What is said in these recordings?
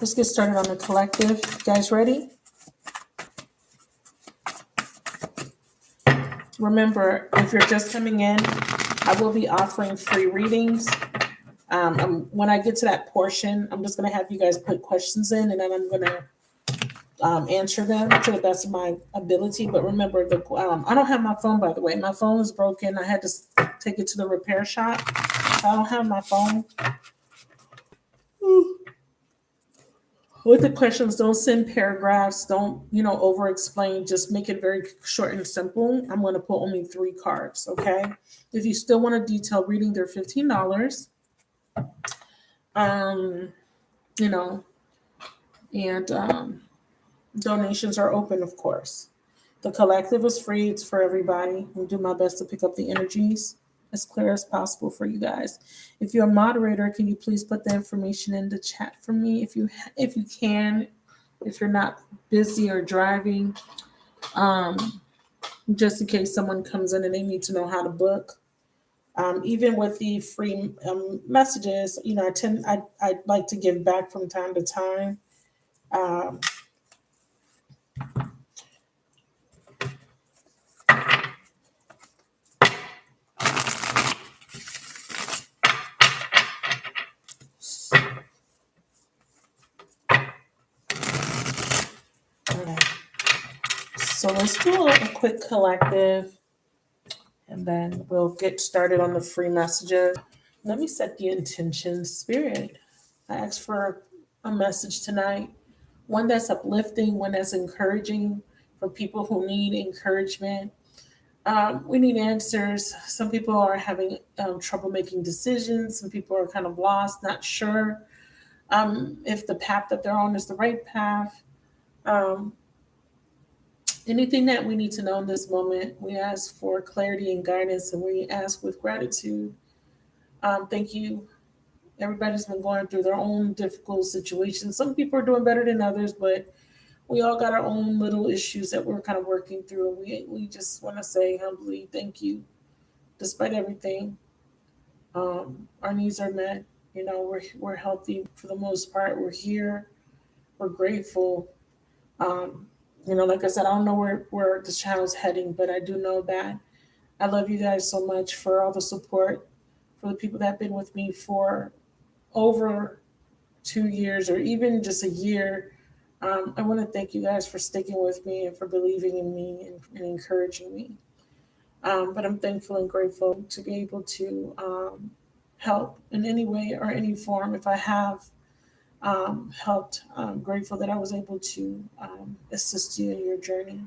Let's get started on the collective. You guys ready? Remember, if you're just coming in, I will be offering free readings. When I get to that portion, I'm just going to have you guys put questions in, and then I'm going to answer them to the best of my ability. But remember, I don't have my phone, by the way. My phone is broken. I had to take it to the repair shop. I don't have my phone. With the questions, don't send paragraphs. Don't, over explain. Just make it very short and simple. I'm going to pull only 3 cards, okay? If you still want a detailed reading, they're $15. And donations are open, of course. The collective is free. It's for everybody. I'll do my best to pick up the energies as clear as possible for you guys. If you're a moderator, can you please put the information in the chat for me if you can, if you're not busy or driving, just in case someone comes in and they need to know how to book. Even with the free messages, I'd like to give back from time to time. So let's do a quick collective, and then we'll get started on the free messages. Let me set the intention. Spirit, I ask for a message tonight, one that's uplifting, one that's encouraging for people who need encouragement. We need answers. Some people are having trouble making decisions. Some people are kind of lost, not sure if the path that they're on is the right path. Anything that we need to know in this moment, we ask for clarity and guidance, and we ask with gratitude. Thank you. Everybody's been going through their own difficult situations. Some people are doing better than others, but we all got our own little issues that we're kind of working through. We just want to say humbly, thank you. Despite everything, our needs are met. We're healthy for the most part. We're here. We're grateful. Like I said, I don't know where the channel's heading, but I do know that I love you guys so much for all the support, for the people that have been with me for over 2 years or even just a year. I want to thank you guys for sticking with me and for believing in me and encouraging me. But I'm thankful and grateful to be able to help in any way or any form. If I have helped, I'm grateful that I was able to assist you in your journey.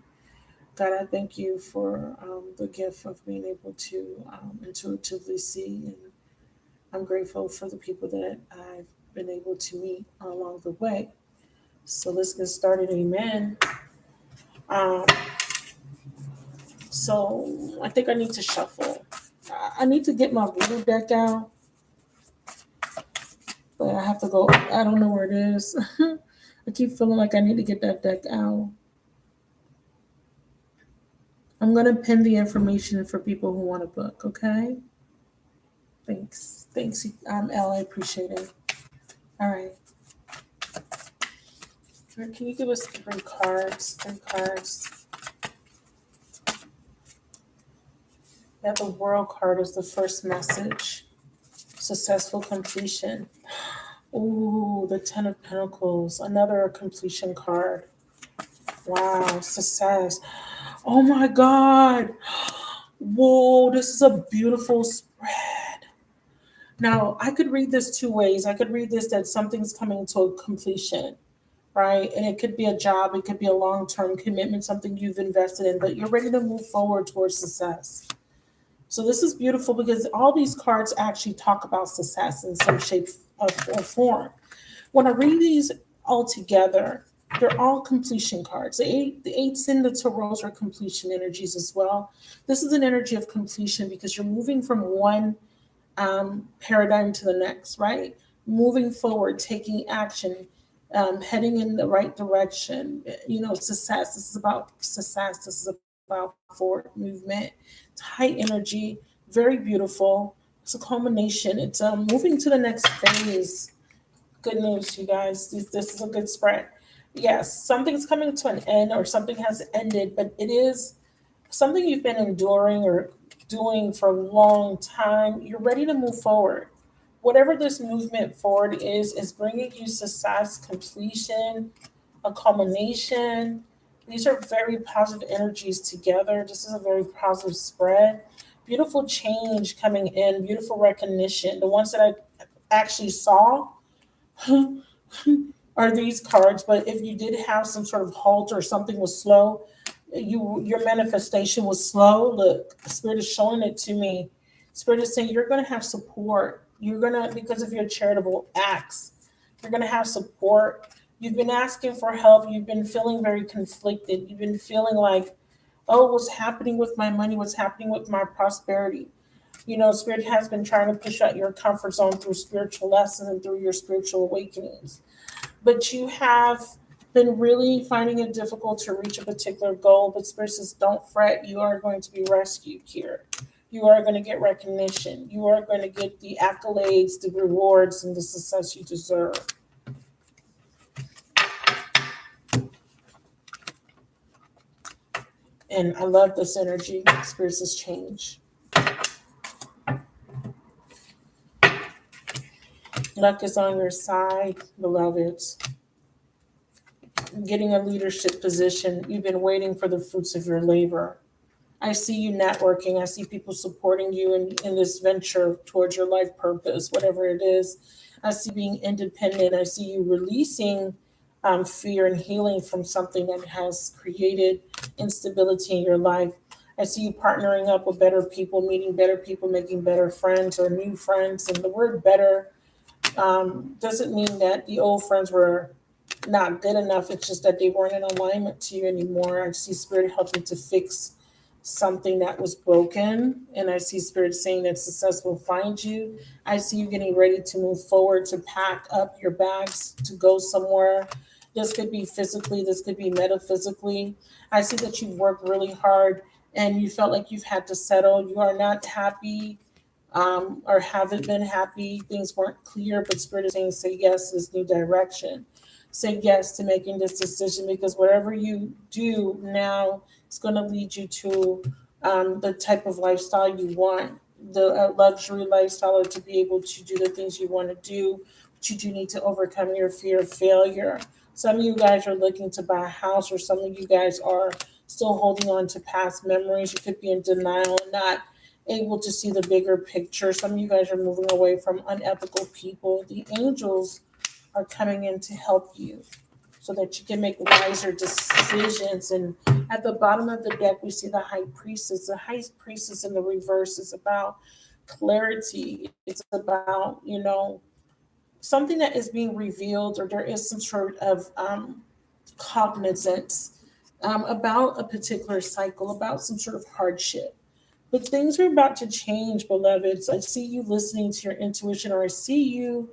God, I thank you for the gift of being able to intuitively see, and I'm grateful for the people that I've been able to meet along the way. So let's get started. Amen. So I think I need to shuffle. I need to get my voodoo deck out, but I have to go. I don't know where it is. I keep feeling like I need to get that deck out. I'm going to pin the information for people who want to book, okay? Thanks, Elle. I appreciate it. All right. Can you give us 3 cards? 3 cards. Yeah, the World card is the first message. Successful completion. Ooh, the 10 of Pentacles. Another completion card. Wow, success. Oh my God. Whoa, this is a beautiful spread. Now, I could read this 2 ways. I could read this that something's coming to a completion, right? And it could be a job. It could be a long-term commitment, something you've invested in, but you're ready to move forward towards success. So this is beautiful because all these cards actually talk about success in some shape or form. When I read these all together, they're all completion cards. The 8s and the Taurus are completion energies as well. This is an energy of completion because you're moving from one paradigm to the next, right? Moving forward, taking action, heading in the right direction. Success. This is about success. This is about forward movement. It's high energy, very beautiful. It's a culmination. It's moving to the next phase. Good news, you guys. This is a good spread. Yes, something's coming to an end or something has ended, but it is something you've been enduring or doing for a long time. You're ready to move forward. Whatever this movement forward is bringing you success, completion, a culmination. These are very positive energies together. This is a very positive spread. Beautiful change coming in, beautiful recognition. The ones that I actually saw are these cards, but if you did have some sort of halt or something was slow, your manifestation was slow. Look, Spirit is showing it to me. Spirit is saying you're gonna have support. You're gonna, because of your charitable acts, you're gonna have support. You've been asking for help, you've been feeling very conflicted, you've been feeling like, oh, what's happening with my money, what's happening with my prosperity. Spirit has been trying to push out your comfort zone through spiritual lessons and through your spiritual awakenings. But you have been really finding it difficult to reach a particular goal. But Spirit says, don't fret. You are going to be rescued here. You are going to get recognition. You are going to get the accolades, the rewards, and the success you deserve. And I love this energy. Spirit says, change. Luck is on your side, beloveds. Getting a leadership position. You've been waiting for the fruits of your labor. I see you networking. I see people supporting you in this venture towards your life purpose, whatever it is. I see being independent. I see you releasing fear and healing from something that has created instability in your life. I see you partnering up with better people, meeting better people, making better friends or new friends. And the word better doesn't mean that the old friends were not good enough. It's just that they weren't in alignment to you anymore. I see Spirit helping to fix something that was broken. And I see Spirit saying that success will find you. I see you getting ready to move forward, to pack up your bags, to go somewhere. This could be physically, this could be metaphysically. I see that you've worked really hard and you felt like you've had to settle. You are not happy or haven't been happy. Things weren't clear, but Spirit is saying, say yes to this new direction. Say yes to making this decision because whatever you do now is going to lead you to the type of lifestyle you want, the luxury lifestyle, or to be able to do the things you want to do. But you do need to overcome your fear of failure. Some of you guys are looking to buy a house, or some of you guys are still holding on to past memories. You could be in denial and not able to see the bigger picture. Some of you guys are moving away from unethical people. The angels are coming in to help you so that you can make wiser decisions. And at the bottom of the deck, we see the high priestess. The high priestess in the reverse is about clarity. It's about, something that is being revealed, or there is some sort of cognizance about a particular cycle, about some sort of hardship. But things are about to change, beloveds. I see you listening to your intuition, or I see you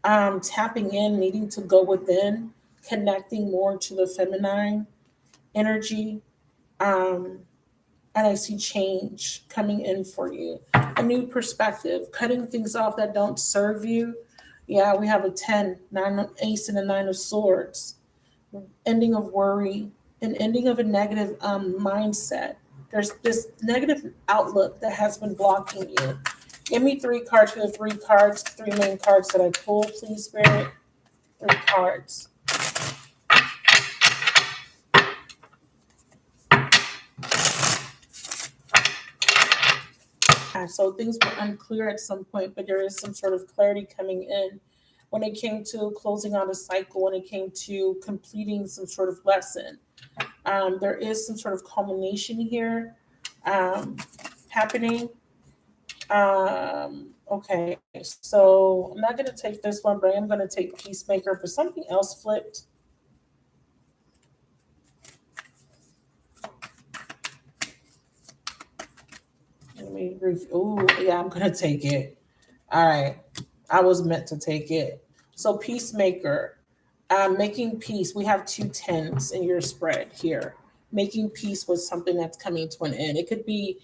tapping in, needing to go within, connecting more to the feminine energy. Um, and I see change coming in for you. A new perspective, cutting things off that don't serve you. Yeah, we have a 10, 9 of ace and a 9 of swords. Ending of worry, an ending of a negative mindset. There's this negative outlook that has been blocking you. Give me 3 cards for the 3 cards, 3 main cards that I pulled, please, Spirit. 3 cards. So things were unclear at some point, but there is some sort of clarity coming in when it came to closing out a cycle, when it came to completing some sort of lesson. There is some sort of culmination here happening. Okay, so I'm not going to take this one, but I am going to take Peacemaker, but something else flipped. Let me review. Oh, yeah, I'm going to take it. All right. I was meant to take it. So Peacemaker, making peace. We have 2 10s in your spread here. Making peace with something that's coming to an end. It could be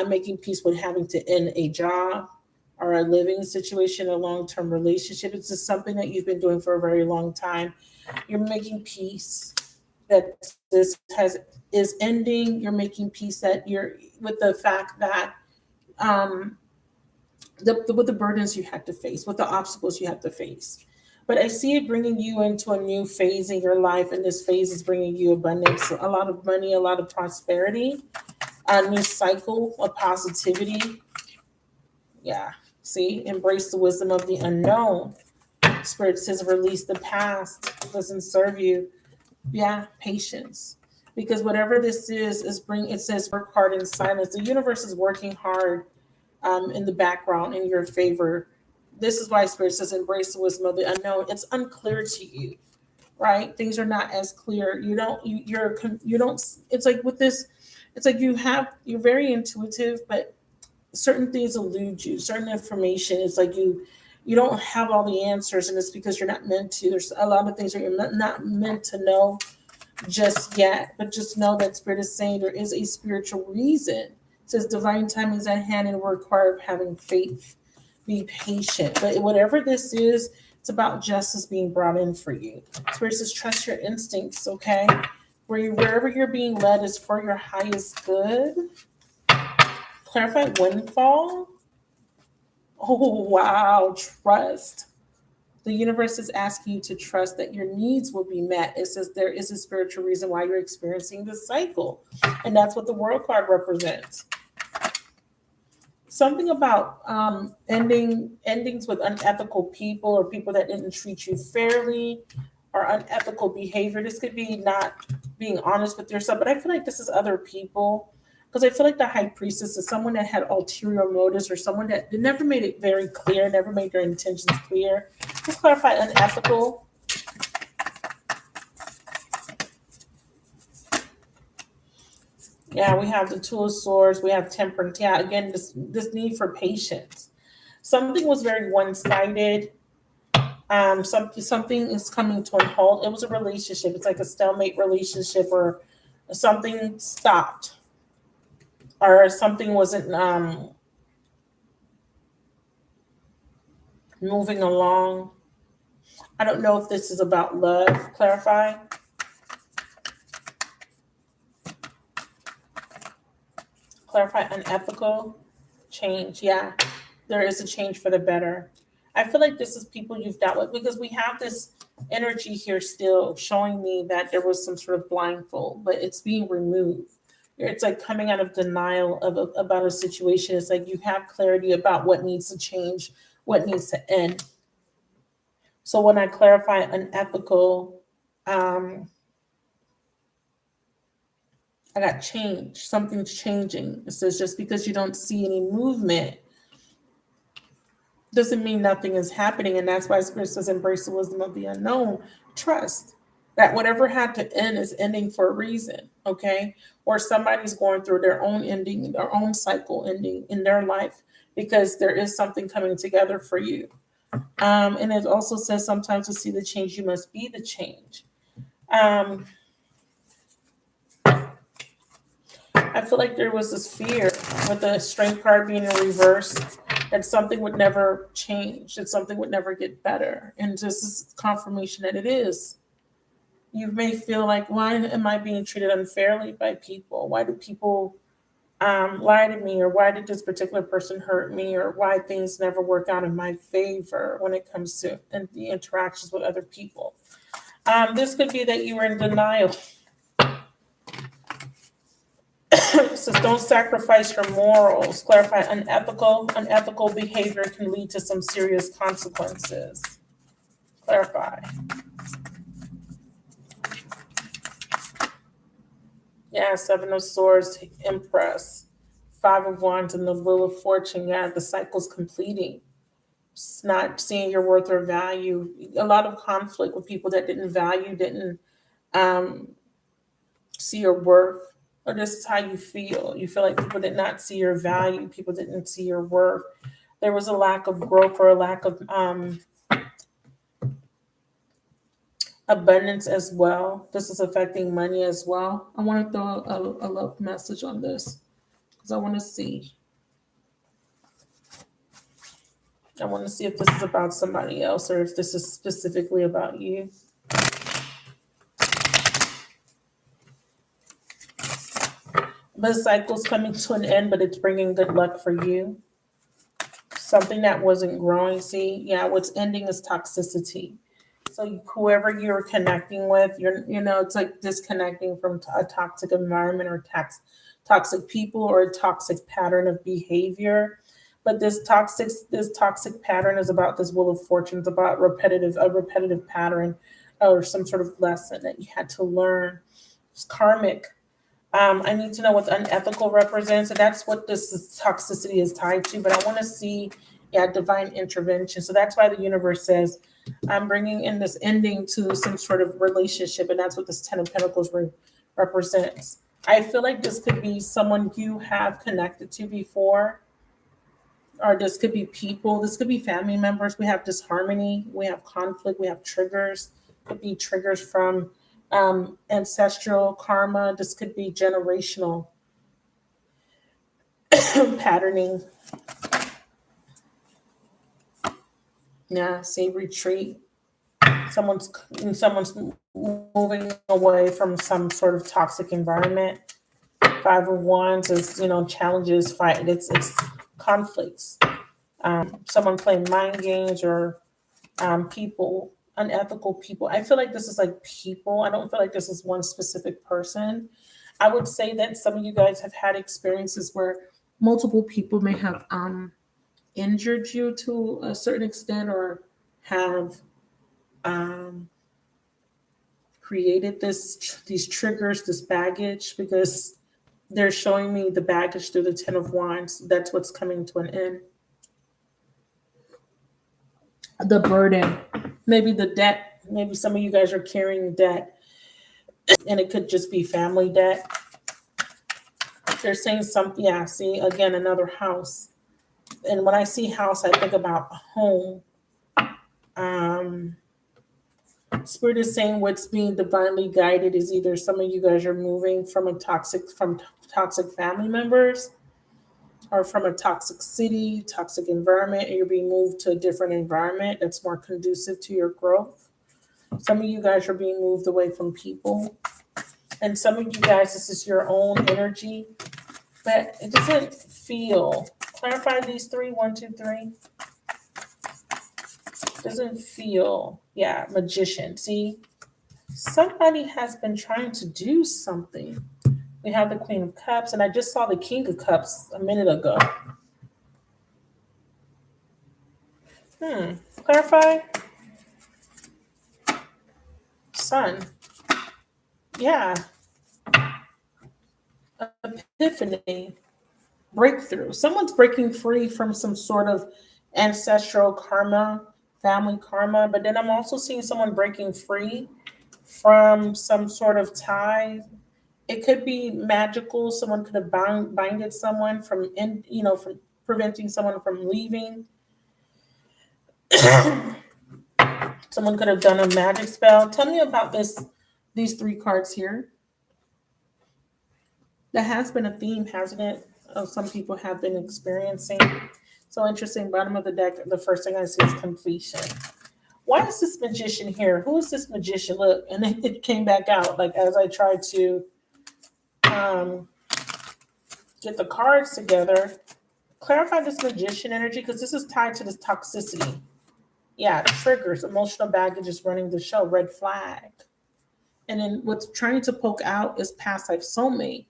making peace with having to end a job, or a living situation, a long-term relationship. It's just something that you've been doing for a very long time. You're making peace that this is ending. You're making peace that you're with the fact that um, with the burdens you have to face, with the obstacles you have to face. But I see it bringing you into a new phase in your life, and this phase is bringing you abundance, a lot of money, a lot of prosperity, a new cycle of positivity. Yeah. See, embrace the wisdom of the unknown. Spirit says release the past. It doesn't serve you. Yeah, patience. Because whatever this is bring it says work hard in silence. The universe is working hard in the background in your favor. This is why Spirit says embrace the wisdom of the unknown. It's unclear to you, right? Things are not as clear. You don't. It's like with this. It's like you're very intuitive, but certain things elude you. Certain information. It's like you don't have all the answers, and it's because you're not meant to. There's a lot of things that you're not meant to know just yet, but just know that Spirit is saying there is a spiritual reason. It says divine time is at hand and we're required of having faith. Be patient. But whatever this is, it's about justice being brought in for you. Spirit says trust your instincts, okay? Wherever you're being led is for your highest good. Clarify windfall. Oh wow, trust. The universe is asking you to trust that your needs will be met. It says there is a spiritual reason why you're experiencing this cycle. And that's what the world card represents. Something about endings with unethical people or people that didn't treat you fairly or unethical behavior. This could be not being honest with yourself, but I feel like this is other people. Because I feel like the high priestess is someone that had ulterior motives or someone that never made it very clear, never made their intentions clear. Just clarify unethical. Yeah, we have the Two of Swords. We have Temperance. Yeah, again, this need for patience. Something was very one-sided. Something is coming to a halt. It was a relationship. It's like a stalemate relationship, or something stopped, or something wasn't moving along. I don't know if this is about love. Clarify. Clarify unethical change. Yeah, there is a change for the better. I feel like this is people you've dealt with because we have this energy here still showing me that there was some sort of blindfold, but it's being removed. It's like coming out of denial about a situation. It's like you have clarity about what needs to change, what needs to end. So when I clarify unethical, um, I got change. Something's changing. It says just because you don't see any movement doesn't mean nothing is happening. And that's why Spirit says embrace the wisdom of the unknown. Trust that whatever had to end is ending for a reason. Okay. Or somebody's going through their own ending, their own cycle ending in their life because there is something coming together for you. And it also says sometimes to see the change, you must be the change. Um, I feel like there was this fear with the strength card being in reverse that something would never change, that something would never get better. And this is confirmation that it is. You may feel like, why am I being treated unfairly by people? Why do people lie to me? Or why did this particular person hurt me? Or why things never work out in my favor when it comes to the interactions with other people? This could be that you were in denial. So don't sacrifice your morals. Clarify unethical behavior can lead to some serious consequences. Clarify. Yeah, Seven of Swords, Empress, Five of Wands, and the Wheel of Fortune. Yeah, the cycle's completing. It's not seeing your worth or value. A lot of conflict with people that didn't um, see your worth, or this is how you feel. You feel like people did not see your value, people didn't see your worth. There was a lack of growth or a lack of abundance as well. This is affecting money as well. I want to throw a love message on this because I want to see. I want to see if this is about somebody else or if this is specifically about you. The cycle's coming to an end, but it's bringing good luck for you. Something that wasn't growing. See, yeah, what's ending is toxicity. So whoever you're connecting with, it's like disconnecting from a toxic environment or toxic people or a toxic pattern of behavior. But this toxic pattern is about this wheel of fortune. It's about a repetitive pattern or some sort of lesson that you had to learn. It's karmic. I need to know what unethical represents, and that's what this toxicity is tied to. But I want to see, yeah, divine intervention. So that's why the universe says, I'm bringing in this ending to some sort of relationship, and that's what this Ten of Pentacles represents. I feel like this could be someone you have connected to before, or this could be people. This could be family members. We have disharmony, we have conflict, we have triggers. Could be triggers from ancestral karma. This could be generational patterning. Yeah, say retreat. Someone's moving away from some sort of toxic environment. Five of Wands is challenges, fight. It's conflicts. Someone playing mind games or people, unethical people. I feel like this is like people. I don't feel like this is one specific person. I would say that some of you guys have had experiences where multiple people may have injured you to a certain extent or have created these triggers, this baggage, because they're showing me the baggage through the Ten of Wands. That's what's coming to an end. The burden, maybe the debt. Maybe some of you guys are carrying debt, and it could just be family debt. They're saying something. Yeah, see, again, another house. And when I see house, I think about home. Spirit is saying what's being divinely guided is either some of you guys are moving from toxic family members, or from a toxic city, toxic environment, and you're being moved to a different environment that's more conducive to your growth. Some of you guys are being moved away from people. And some of you guys, this is your own energy, but it doesn't feel. Clarify these three. 1, 2, 3. Doesn't feel. Yeah, magician. See, somebody has been trying to do something. We have the Queen of Cups, and I just saw the King of Cups a minute ago. Clarify. Sun. Yeah. Epiphany. Breakthrough. Someone's breaking free from some sort of ancestral karma, family karma, but then I'm also seeing someone breaking free from some sort of tie. It could be magical. Someone could have binded someone from preventing someone from leaving. Someone could have done a magic spell. Tell me about these three cards here. That has been a theme, hasn't it? Some people have been experiencing. So interesting. Bottom of the deck, the first thing I see is completion. Why is this magician here? Who is this magician? Look, and it came back out like as I tried to get the cards together. Clarify this magician energy, because this is tied to this toxicity. Yeah, triggers, emotional baggage is running the show, red flag. And then what's trying to poke out is past life soulmate.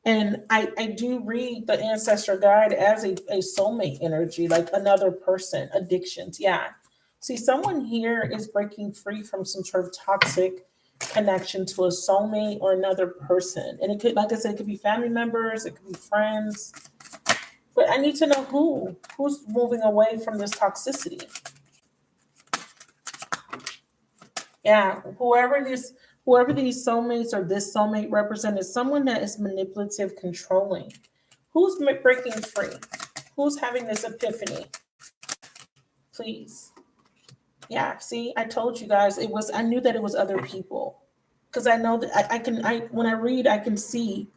And I do read the ancestor guide as a soulmate energy, like another person, addictions. Yeah. See, someone here is breaking free from some sort of toxic connection to a soulmate or another person. And it could, like I said, it could be family members, it could be friends. But I need to know who's moving away from this toxicity. Yeah, whoever these soulmates or this soulmate represent is someone that is manipulative, controlling. Who's breaking free? Who's having this epiphany? Please. Yeah, see, I told you guys I knew that it was other people. Because I know that when I read, I can see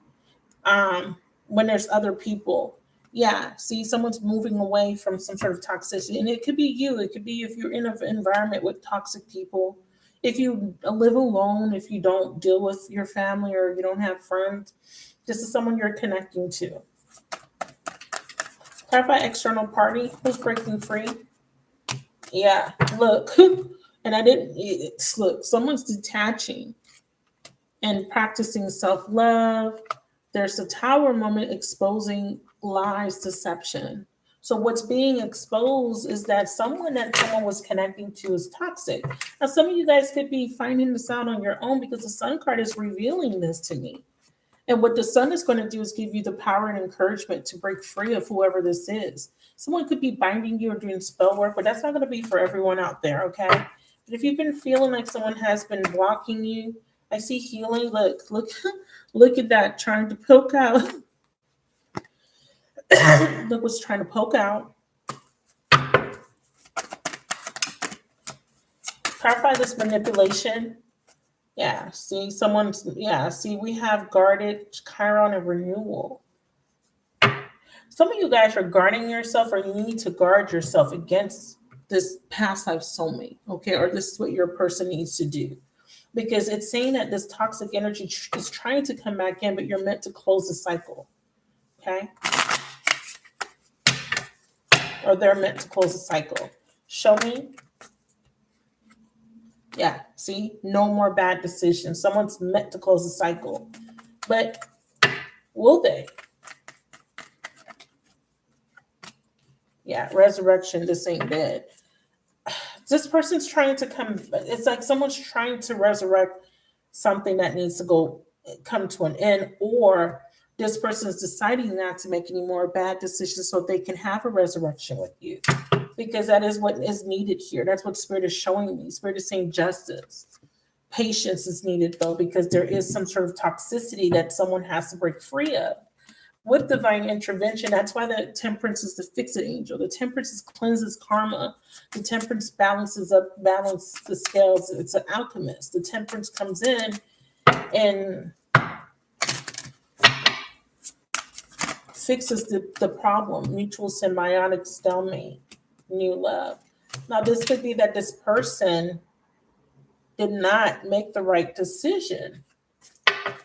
when there's other people. Yeah, see, someone's moving away from some sort of toxicity, and it could be you. It could be if you're in an environment with toxic people. If you live alone, if you don't deal with your family or you don't have friends, this is someone you're connecting to. Clarify external party. Who's breaking free? Yeah, look, and I didn't. Look, someone's detaching and practicing self love. There's a tower moment exposing lies, deception. So what's being exposed is that someone was connecting to is toxic. Now some of you guys could be finding this out on your own because the sun card is revealing this to me. And what the sun is going to do is give you the power and encouragement to break free of whoever this is. Someone could be binding you or doing spell work, but that's not going to be for everyone out there, okay? But if you've been feeling like someone has been blocking you, I see healing. Look, look at that trying to poke out. Look what's trying to poke out. Clarify this manipulation. Yeah, see, we have guarded, Chiron, and renewal. Some of you guys are guarding yourself, or you need to guard yourself against this past life soulmate, okay? Or this is what your person needs to do. Because it's saying that this toxic energy is trying to come back in, but you're meant to close the cycle, okay? Or they're meant to close the cycle. Show me. Yeah, see, no more bad decisions. Someone's meant to close the cycle. But will they? Yeah, resurrection, this ain't dead. This person's trying to come, it's like someone's trying to resurrect something that needs to come to an end, or this person is deciding not to make any more bad decisions so they can have a resurrection with you, because that is what is needed here. That's what Spirit is showing me. Spirit is saying justice. Patience is needed, though, because there is some sort of toxicity that someone has to break free of. With divine intervention, that's why the temperance is the fix-it angel. The temperance cleanses karma. The temperance balances the scales. It's an alchemist. The temperance comes in and fixes the problem. Mutual symbiotic stalemate, new love. Now, this could be that this person did not make the right decision.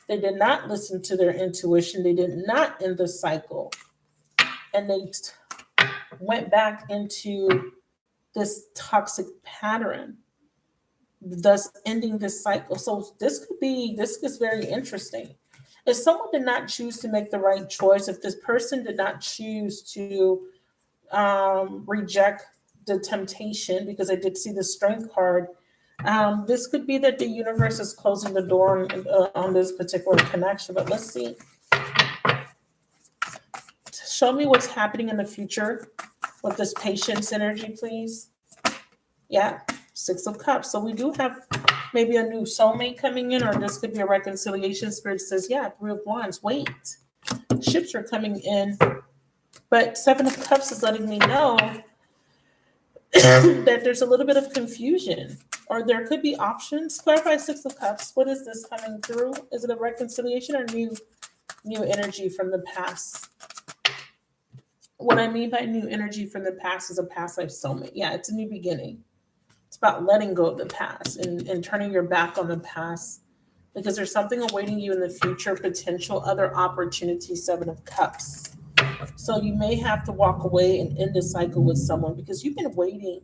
They did not listen to their intuition. They did not end the cycle. And they went back into this toxic pattern, thus ending this cycle. So this is very interesting. If someone did not choose to make the right choice, if this person did not choose to reject the temptation, because I did see the strength card, this could be that the universe is closing the door on this particular connection. But let's see. Show me what's happening in the future with this patience energy, please. Yeah, Six of Cups. So we do have maybe a new soulmate coming in, or this could be a reconciliation. Spirit says, yeah, Three of Wands. Wait, ships are coming in. But Seven of Cups is letting me know that there's a little bit of confusion, or there could be options. Clarify Six of Cups. What is this coming through? Is it a reconciliation or new energy from the past? What I mean by new energy from the past is a past life soulmate. Yeah, it's a new beginning. It's about letting go of the past and turning your back on the past, because there's something awaiting you in the future, potential other opportunities. Seven of Cups. So you may have to walk away and end a cycle with someone because you've been waiting.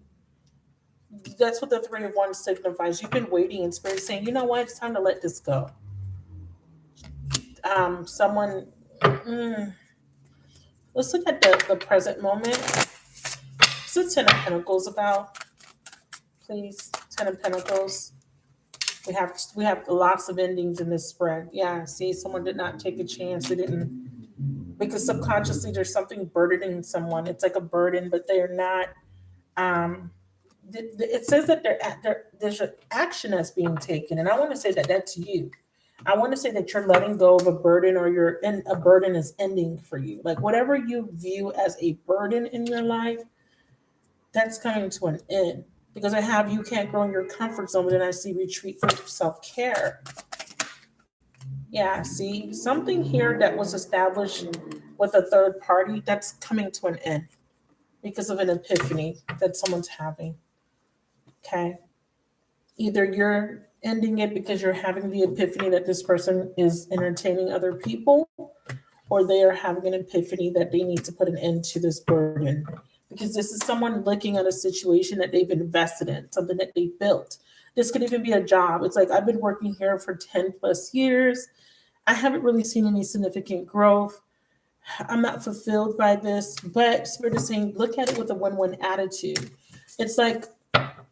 That's what the Three of Wands signifies. You've been waiting, and Spirit saying, you know what, it's time to let this go. Let's look at the present moment. What's the Ten of Pentacles about? Please, Ten of Pentacles. We have lots of endings in this spread. Yeah, see, someone did not take a chance. They didn't, because subconsciously there's something burdening someone. It's like a burden, but they're not. It says that there's an action that's being taken, and I want to say that that's you. I want to say that you're letting go of a burden, or a burden is ending for you. Like whatever you view as a burden in your life, that's coming to an end. Because I have you can't grow in your comfort zone, but then I see retreat for self-care. Yeah, see, something here that was established with a third party that's coming to an end because of an epiphany that someone's having. Okay. Either you're ending it because you're having the epiphany that this person is entertaining other people, or they are having an epiphany that they need to put an end to this burden. Because this is someone looking at a situation that they've invested in, something that they built. This could even be a job. It's like, I've been working here for 10 plus years. I haven't really seen any significant growth. I'm not fulfilled by this, but Spirit is saying, look at it with a win-win attitude. It's like,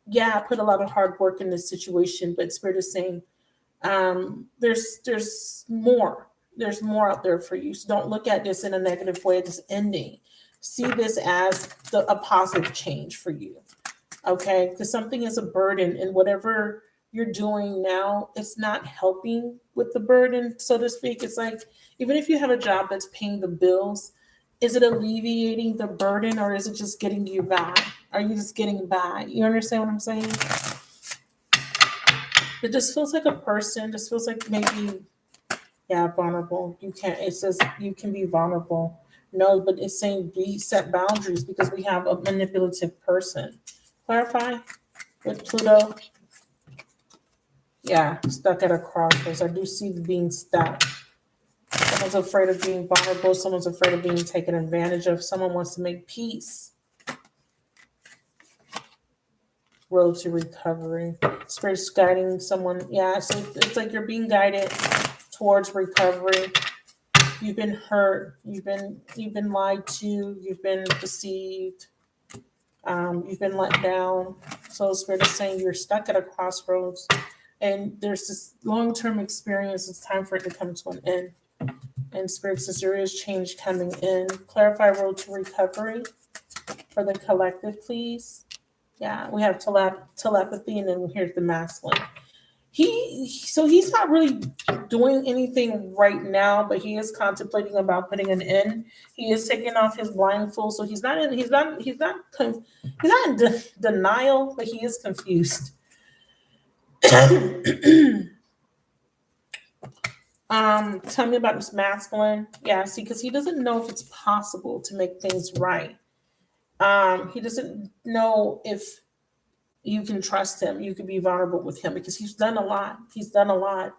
yeah, I put a lot of hard work in this situation, but Spirit is saying, there's more. There's more out there for you. So don't look at this in a negative way. It's ending. See this as a positive change for you. Okay, because something is a burden, and whatever you're doing now, it's not helping with the burden, so to speak. It's like, even if you have a job that's paying the bills, is it alleviating the burden, or is it just getting you by? Are you just getting by? You understand what I'm saying? It just feels like a person, just feels like maybe, yeah, vulnerable. You can't, it says you can be vulnerable. No, but it's saying we set boundaries because we have a manipulative person. Clarify with Pluto. Yeah, stuck at a crossroads. I do see being stuck. Someone's afraid of being vulnerable. Someone's afraid of being taken advantage of. Someone wants to make peace. Road to recovery. Spirit's guiding someone. Yeah, so it's like you're being guided towards recovery. You've been hurt. You've been lied to. You've been deceived. You've been let down. So Spirit is saying you're stuck at a crossroads, and there's this long-term experience. It's time for it to come to an end. And Spirit says there is change coming in. Clarify road to recovery for the collective, please. Yeah, we have telepathy, and then here's the masculine. He's not really doing anything right now, but he is contemplating about putting an end. He is taking off his blindfold, so he's not in denial, but he is confused. Tell me about this masculine. Yeah, see, because he doesn't know if it's possible to make things right. He doesn't know if you can trust him. You can be vulnerable with him because he's done a lot. He's done a lot.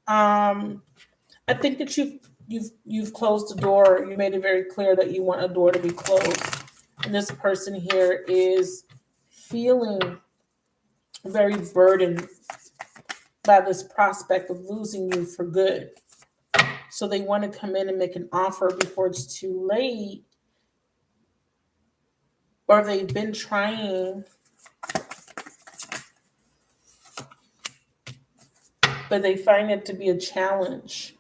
I think that you've closed the door. You made it very clear that you want a door to be closed. And this person here is feeling very burdened by this prospect of losing you for good. So they want to come in and make an offer before it's too late. Or they've been trying, but they find it to be a challenge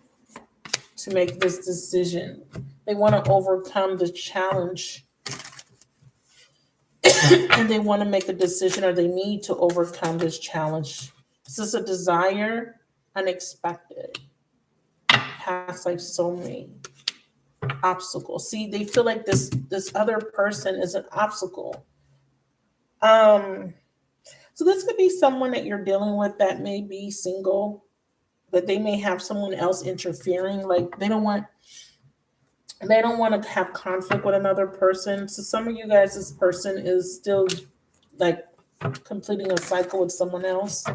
to make this decision. They want to overcome the challenge and they want to make a decision, or they need to overcome this challenge. This is a desire, unexpected, past life soulmate, obstacle. See, they feel like this other person is an obstacle. So this could be someone that you're dealing with that may be single, but they may have someone else interfering. Like they don't want to have conflict with another person. So some of you guys, this person is still like completing a cycle with someone else.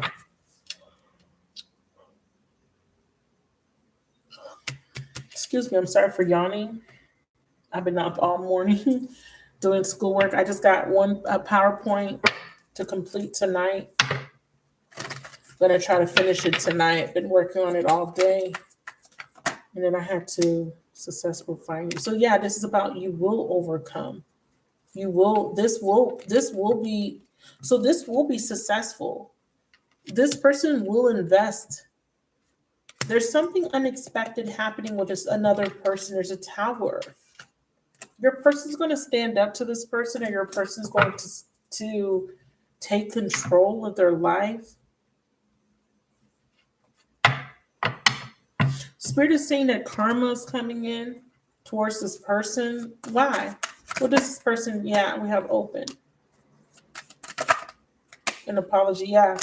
Excuse me, I'm sorry for yawning. I've been up all morning doing schoolwork. I just got a PowerPoint to complete tonight. Gonna try to finish it tonight. Been working on it all day. And then I had to successful finding. So yeah, this is about you will overcome. This will be successful. This person will invest. There's something unexpected happening with another person. There's a tower. Your person's going to stand up to this person, or your person's going to take control of their life. Spirit is saying that karma is coming in towards this person. Why? What does this person? Yeah, we have open. An apology. Yeah.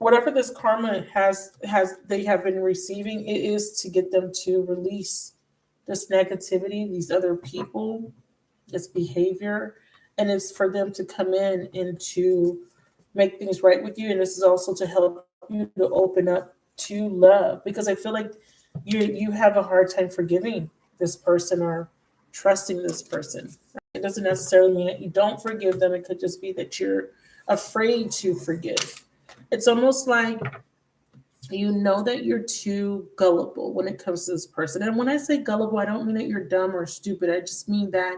whatever this karma has they have been receiving, it is to get them to release this negativity, these other people, this behavior, and it's for them to come in and to make things right with you. And this is also to help you to open up to love, because I feel like you have a hard time forgiving this person or trusting this person. It doesn't necessarily mean that you don't forgive them. It could just be that you're afraid to forgive. It's almost like you know that you're too gullible when it comes to this person. And when I say gullible, I don't mean that you're dumb or stupid. I just mean that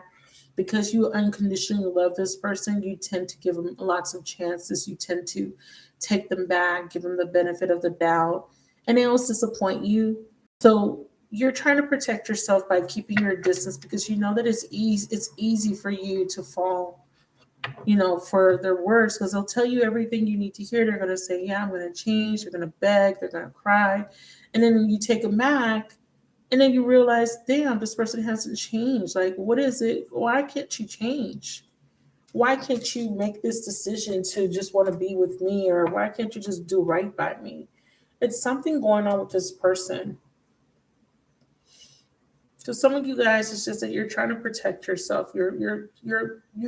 because you unconditionally love this person, you tend to give them lots of chances. You tend to take them back, give them the benefit of the doubt, and they always disappoint you. So you're trying to protect yourself by keeping your distance because you know that it's easy for you to fall, for their words, because they'll tell you everything you need to hear. They're going to say, yeah, I'm going to change. They're going to beg. They're going to cry. And then you take them back and then you realize, damn, this person hasn't changed. Like, what is it? Why can't you change? Why can't you make this decision to just want to be with me? Or why can't you just do right by me? It's something going on with this person. So some of you guys, it's just that you're trying to protect yourself. You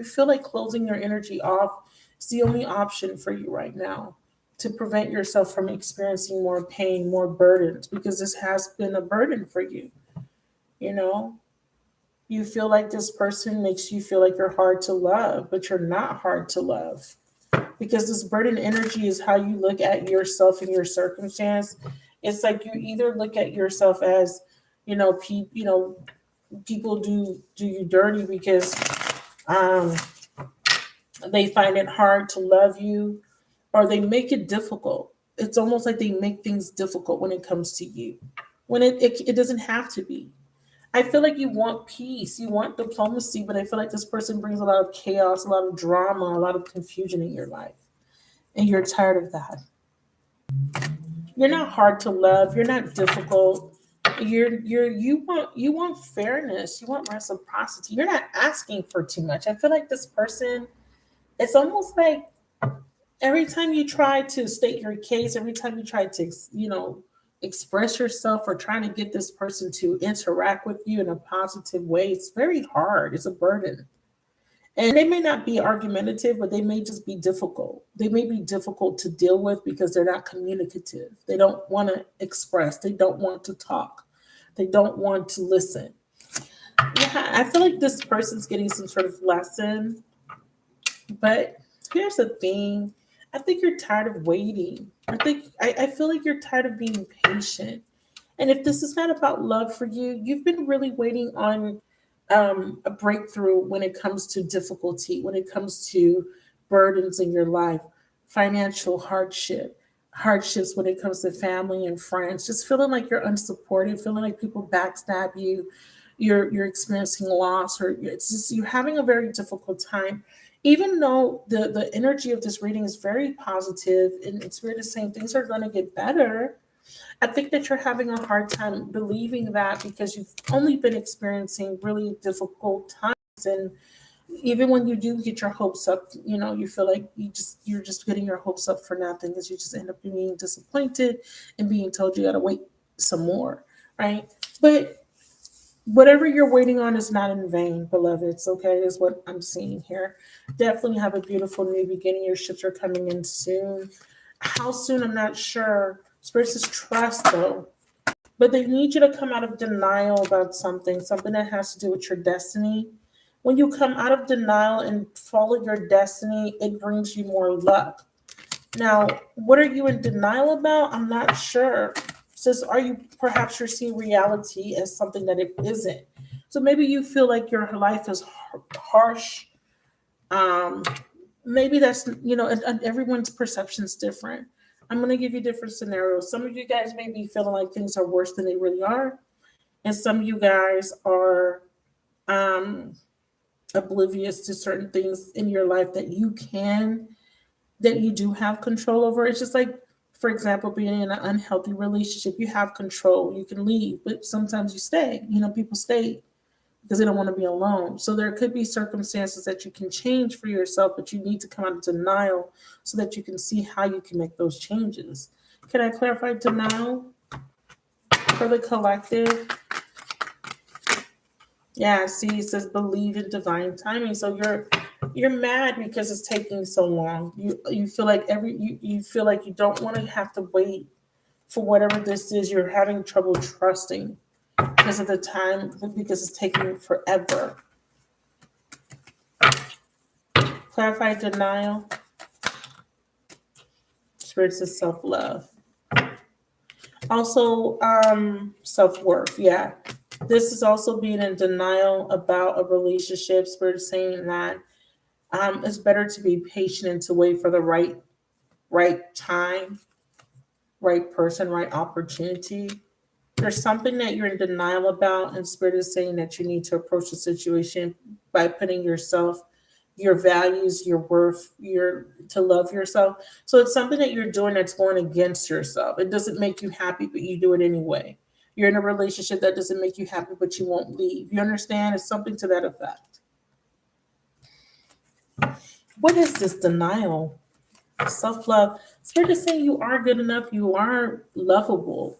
feel like closing your energy off is the only option for you right now to prevent yourself from experiencing more pain, more burdens, because this has been a burden for you. You know, you feel like this person makes you feel like you're hard to love, but you're not hard to love, because this burden energy is how you look at yourself and your circumstance. It's like you either look at yourself as, people do you dirty because um, they find it hard to love you, or they make it difficult. It's almost like they make things difficult when it comes to you, when it doesn't have to be. I feel like you want peace, you want diplomacy, but I feel like this person brings a lot of chaos, a lot of drama, a lot of confusion in your life, and you're tired of that. You're not hard to love. You're not difficult. You want fairness. You want reciprocity. You're not asking for too much. I feel like this person. It's almost like every time you try to state your case, every time you try to express yourself or trying to get this person to interact with you in a positive way, it's very hard. It's a burden. And they may not be argumentative, but they may just be difficult. They may be difficult to deal with because they're not communicative. They don't want to express. They don't want to talk. They don't want to listen. Yeah, I feel like this person's getting some sort of lesson. But here's the thing. I think you're tired of waiting. I feel like you're tired of being patient. And if this is not about love for you, you've been really waiting on a breakthrough when it comes to difficulty, when it comes to burdens in your life, financial hardships when it comes to family and friends, just feeling like you're unsupported, feeling like people backstab you, you're experiencing loss, or it's just you're having a very difficult time. Even though the energy of this reading is very positive and it's really saying things are going to get better, I think that you're having a hard time believing that because you've only been experiencing really difficult times. And even when you do get your hopes up, you feel like you're just getting your hopes up for nothing, because you just end up being disappointed and being told you gotta wait some more, right? But whatever you're waiting on is not in vain, beloveds. Okay, is what I'm seeing here. Definitely have a beautiful new beginning. Your ships are coming in soon. How soon, I'm not sure. Spirit says trust, though. But they need you to come out of denial about something that has to do with your destiny. When you come out of denial and follow your destiny, it brings you more luck. Now, what are you in denial about? I'm not sure. Says, are you perhaps you're seeing reality as something that it isn't? So maybe you feel like your life is harsh. Um, Maybe that's, and everyone's perception is different. I'm going to give you different scenarios. Some of you guys may be feeling like things are worse than they really are. And some of you guys are um, oblivious to certain things in your life that you do have control over. It's just like, for example, being in an unhealthy relationship, you have control. You can leave, but sometimes you stay. People stay because they don't want to be alone. So there could be circumstances that you can change for yourself, but you need to come out of denial so that you can see how you can make those changes. Can I clarify denial for the collective? Yeah, see, it says believe in divine timing. So you're mad because it's taking so long. You feel like you feel like you don't want to have to wait for whatever this is. You're having trouble trusting because of the time, because it's taking forever. Clarify denial. Spirit says self-love. Also, self-worth. Yeah. This is also being in denial about a relationship. Spirit is saying that it's better to be patient and to wait for the right time, right person, right opportunity. There's something that you're in denial about, and Spirit is saying that you need to approach the situation by putting yourself, your values, your worth, to love yourself. So it's something that you're doing that's going against yourself. It doesn't make you happy, but you do it anyway. You're in a relationship that doesn't make you happy, but you won't leave. You understand? It's something to that effect. What is this denial? Self-love. Spirit is saying you are good enough. You are lovable.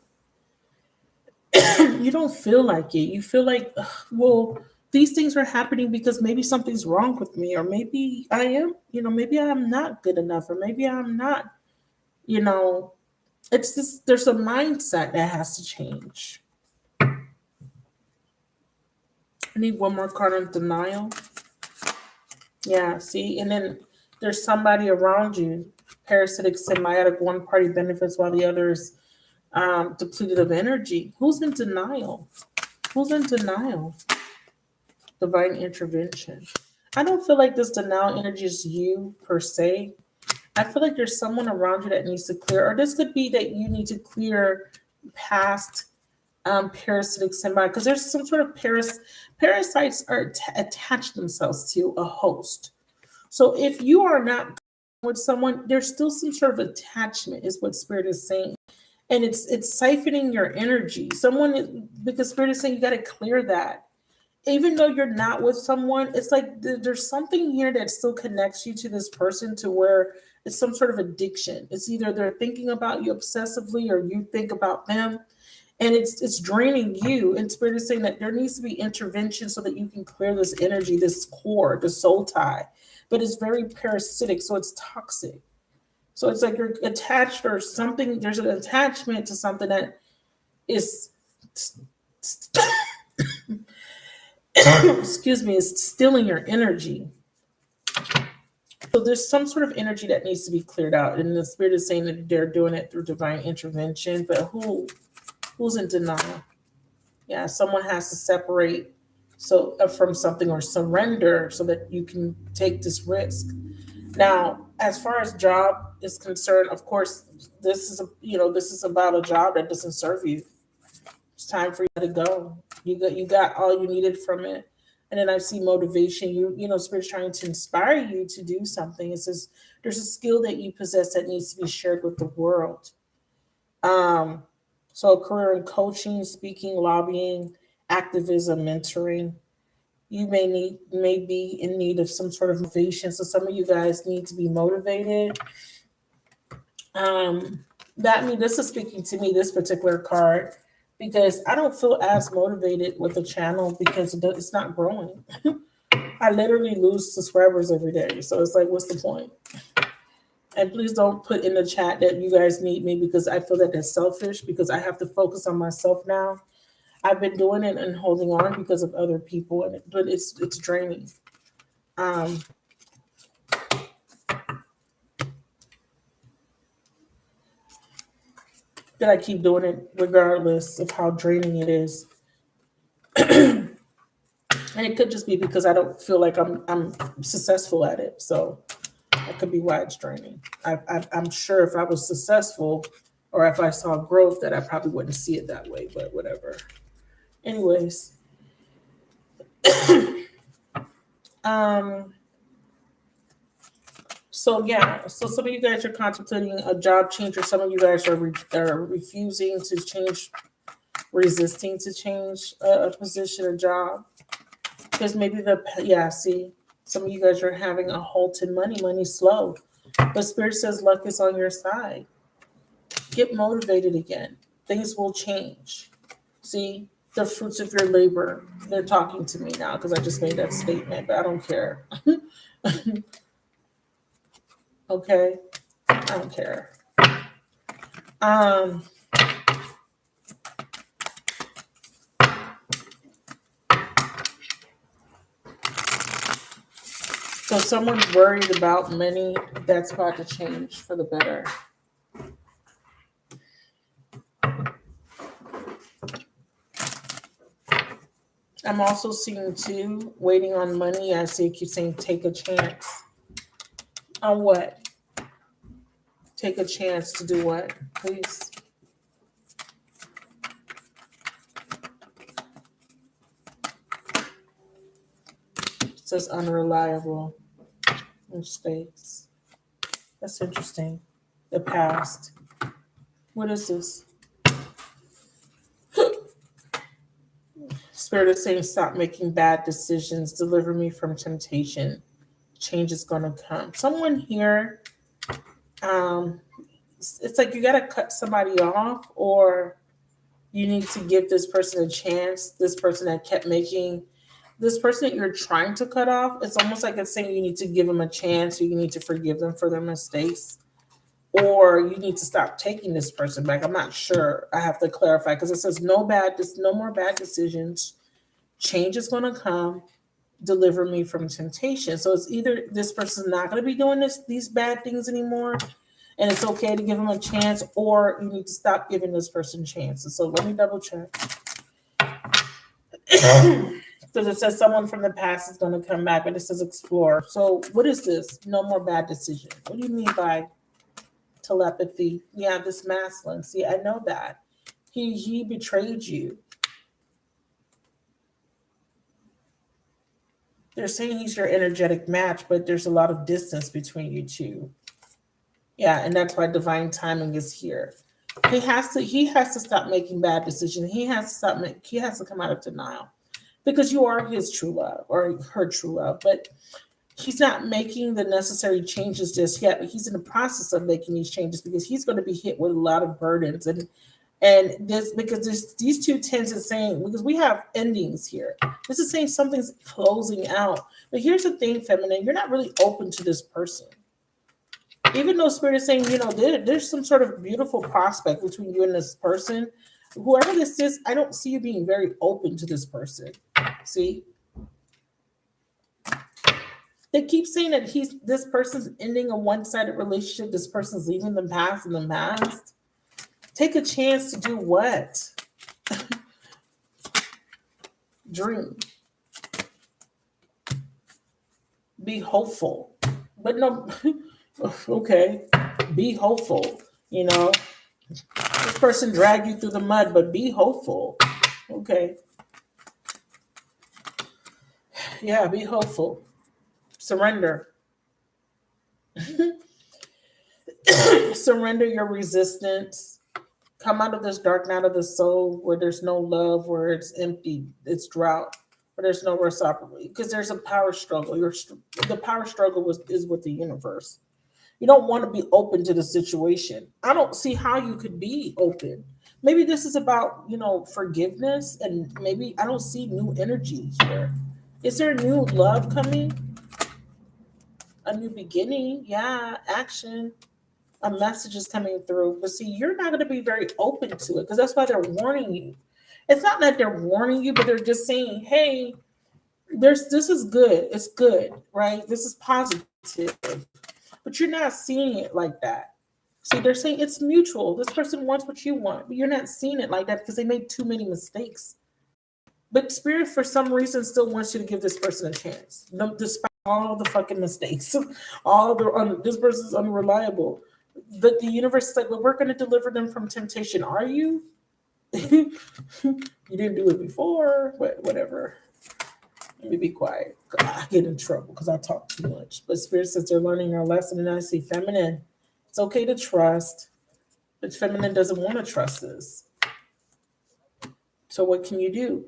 You don't feel like it. You feel like, well, these things are happening because maybe something's wrong with me, or maybe I am, maybe I'm not good enough, or maybe I'm not, you know, it's just, there's a mindset that has to change. I need one more card on denial. Yeah, see, and then there's somebody around you, parasitic, symbiotic, one party benefits while the other is depleted of energy. Who's in denial? Who's in denial? Divine intervention. I don't feel like this denial energy is you per se. I feel like there's someone around you that needs to clear, or this could be that you need to clear past parasitic symbiote, because there's some sort of parasites are attach themselves to a host. So if you are not with someone, there's still some sort of attachment, is what Spirit is saying, and it's siphoning your energy. Because Spirit is saying you got to clear that. Even though you're not with someone, it's like there's something here that still connects you to this person, to where it's some sort of addiction. It's either they're thinking about you obsessively or you think about them, and it's draining you. And Spirit is saying that there needs to be intervention so that you can clear this energy, this core, the soul tie. But it's very parasitic, so it's toxic. So it's like you're attached or something. There's an attachment to something that is excuse me, is stealing your energy. So there's some sort of energy that needs to be cleared out, and the Spirit is saying that they're doing it through divine intervention. But who's in denial? Yeah, someone has to separate from something, or surrender, so that you can take this risk. Now, as far as job is concerned, of course, this is about a job that doesn't serve you. It's time for you to go. You got all you needed from it. And then I see motivation. Spirit's trying to inspire you to do something. It says there's a skill that you possess that needs to be shared with the world. Um, so a career in coaching, speaking, lobbying, activism, mentoring. You may be in need of some sort of motivation. So some of you guys need to be motivated. This is speaking to me, this particular card, because I don't feel as motivated with the channel because it's not growing. I literally lose subscribers every day. So it's like, what's the point? And please don't put in the chat that you guys need me, because I feel that that's selfish, because I have to focus on myself now. I've been doing it and holding on because of other people, but it's draining. That I keep doing it regardless of how draining it is. And it could just be because I don't feel like I'm successful at it. So that could be why it's draining. I'm sure if I was successful, or if I saw growth, that I probably wouldn't see it that way, but whatever. Anyways. So yeah, so some of you guys are contemplating a job change, or some of you guys are refusing to change, resisting to change a position, a job. Because maybe see, some of you guys are having a halt in money. Money's slow. But Spirit says luck is on your side. Get motivated again. Things will change. See, the fruits of your labor. They're talking to me now because I just made that statement, but I don't care. Okay? I don't care. Um, so someone's worried about money. That's about to change for the better. I'm also seeing too, waiting on money. I see you saying take a chance. On what? Take a chance to do what? Please. It says unreliable. Mistakes. That's interesting. The past. What is this? Spirit is saying stop making bad decisions. Deliver me from temptation. Change is going to come. Someone here, it's like you got to cut somebody off, or you need to give this person a chance. This person that kept making, this person that you're trying to cut off, it's almost like it's saying you need to give them a chance, or you need to forgive them for their mistakes, or you need to stop taking this person back. I'm not sure. I have to clarify because it says no more bad decisions. Change is going to come. Deliver me from temptation. So it's either this person's not going to be doing these bad things anymore, and it's okay to give them a chance, or you need to stop giving this person chances. So let me double check. Because it says someone from the past is going to come back, but it says explore. So what is this? No more bad decisions. What do you mean by telepathy? Yeah, this masculine. See, I know that. He betrayed you. They're saying he's your energetic match, but there's a lot of distance between you two. Yeah, and that's why divine timing is here. He has to stop making bad decisions. He has to come out of denial. Because you are his true love or her true love, but he's not making the necessary changes just yet. But he's in the process of making these changes because he's going to be hit with a lot of burdens and this because these two tens is saying because we have endings here. This is saying something's closing out. But here's the thing, feminine, you're not really open to this person. Even though Spirit is saying, there's some sort of beautiful prospect between you and this person. Whoever this is, I don't see you being very open to this person. See? They keep saying that this person's ending a one-sided relationship. This person's leaving the past in the past. Take a chance to do what? Dream. Be hopeful. But no, okay. Be hopeful. This person dragged you through the mud, but be hopeful. Okay. Yeah, be hopeful. Surrender. Surrender your resistance. Come out of this dark night of the soul where there's no love, where it's empty, it's drought, where there's no reciprocity. Because there's a power struggle. The power struggle is with the universe. You don't want to be open to the situation. I don't see how you could be open. Maybe this is about, forgiveness, and maybe I don't see new energy here. Is there new love coming? A new beginning? Yeah, action. A message is coming through. But see, you're not going to be very open to it because that's why they're warning you. It's not that they're warning you, but they're just saying, hey, this is good. It's good, right? This is positive. But you're not seeing it like that. See, they're saying it's mutual. This person wants what you want, but you're not seeing it like that because they made too many mistakes. But Spirit, for some reason, still wants you to give this person a chance, despite all the fucking mistakes. This person's unreliable. But the universe is like, well, we're going to deliver them from temptation. Are you? You didn't do it before, but whatever. Let me be quiet. I get in trouble because I talk too much. But Spirit says they're learning our lesson, and I see feminine. It's okay to trust, but feminine doesn't want to trust this. So what can you do?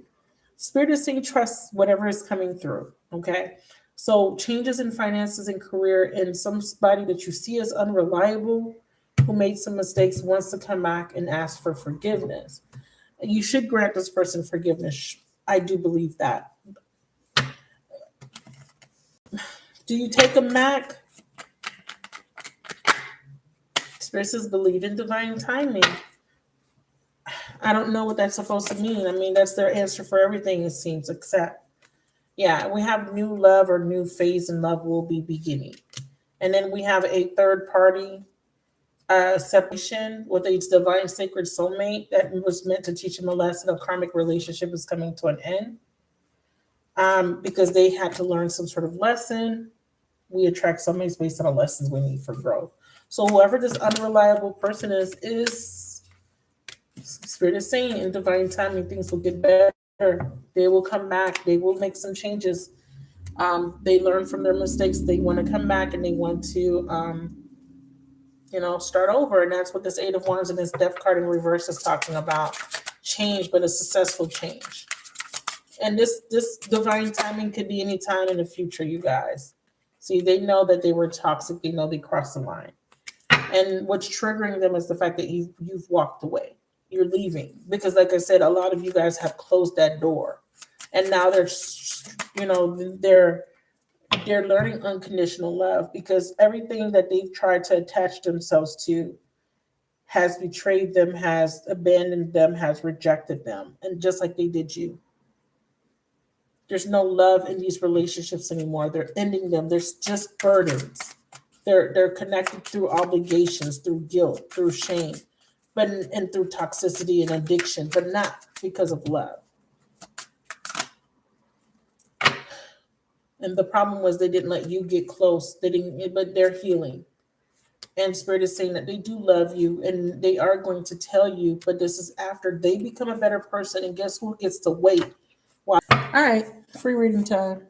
Spirit is saying trust whatever is coming through. Okay. So changes in finances and career, and somebody that you see as unreliable, who made some mistakes, wants to come back and ask for forgiveness. You should grant this person forgiveness. I do believe that. Do you take them back? Spirit says believe in divine timing. I don't know what that's supposed to mean. I mean, that's their answer for everything, it seems, except, yeah, we have new love or new phase in love will be beginning. And then we have a third party separation with a divine sacred soulmate that was meant to teach him a lesson. A karmic relationship is coming to an end because they had to learn some sort of lesson. We attract soulmates based on the lessons we need for growth. So whoever this unreliable person is Spirit is saying in divine timing, things will get better. They will come back. They will make some changes. They learn from their mistakes. They want to come back and they want to, start over. And that's what this Eight of Wands and this Death card in reverse is talking about. Change, but a successful change. And this divine timing could be any time in the future, you guys. See, they know that they were toxic. They know they crossed the line. And what's triggering them is the fact that you've walked away. You're leaving. Because like I said, a lot of you guys have closed that door. And now they're learning unconditional love, because everything that they've tried to attach themselves to has betrayed them, has abandoned them, has rejected them. And just like they did you. There's no love in these relationships anymore. They're ending them. There's just burdens. They're connected through obligations, through guilt, through shame, and through toxicity and addiction, but not because of love. And the problem was they didn't let you get close. But they're healing. And Spirit is saying that they do love you and they are going to tell you, but this is after they become a better person. And guess who gets to wait? Wow. All right, free reading time.